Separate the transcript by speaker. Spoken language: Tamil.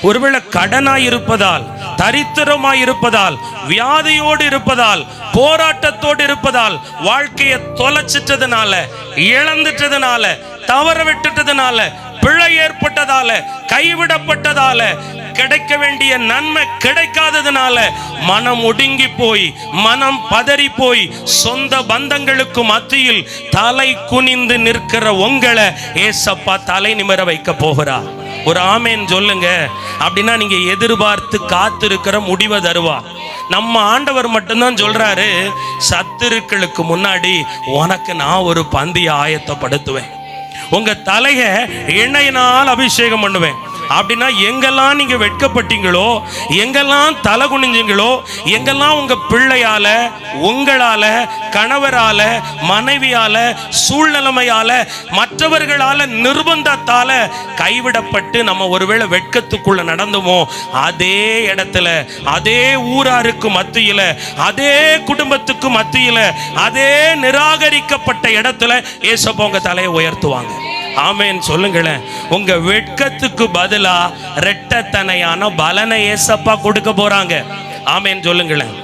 Speaker 1: ஒருவேளை கடனாய் இருப்பதால், தரித்திரமாய் இருப்பதால், வியாதியோடு இருப்பதால், போராட்டத்தோடு இருப்பதால், வாழ்க்கையை தொலைச்சிட்டதுனால, இழந்துட்டதுனால, தவற விட்டுட்டதுனால, பிழை ஏற்பட்டதால, கைவிடப்பட்டதால, கிடைக்க வேண்டிய நன்மை கிடைக்காததுனால மனம் ஒடுங்கி போய், மனம் பதறி போய், சொந்த பந்தங்களுக்கு மத்தியில் தலை குனிந்து நிற்கிற உங்களை ஏசப்பா தலை நிமிர வைக்க போகிறார். ஒரு ஆமேன் சொல்லுங்க. அப்படின்னா நீங்க எதிர்பார்த்து காத்திருக்கிற முடிவை தருவார். நம்ம ஆண்டவர் மட்டும்தான் சொல்றாரு, சத்துருக்களுக்கு முன்னாடி உனக்கு நான் ஒரு பந்தியை ஆயத்தப்படுத்துவேன், உங்க தலைய எண்ணெயினால் அபிஷேகம் பண்ணுவேன். அப்படின்னா எங்கெல்லாம் நீங்க வெட்கப்பட்டீங்களோ, எங்கெல்லாம் தலை குனிஞ்சீங்களோ, எங்கெல்லாம் உங்க பிள்ளையால, உங்களால, கணவரால, மனைவியால, சூழ்நிலைமையால, மற்றவர்களால, நிர்பந்தத்தால கைவிடப்பட்டு நம்ம ஒருவேளை வெட்கத்துக்குள்ள நடந்துமோ, அதே இடத்துல, அதே ஊராருக்கு மத்தியில, அதே குடும்பத்துக்கு மத்தியில, அதே நிராகரிக்கப்பட்ட இடத்துல ஏசப்பா உங்க தலையை உயர்த்துவாங்க. ஆமேன் சொல்லுங்களேன். உங்க வெட்கத்துக்கு பதிலா இரட்டத்தனையான பலனை ஏசப்பா கொடுக்க போறாங்க. ஆமேன் சொல்லுங்களேன்.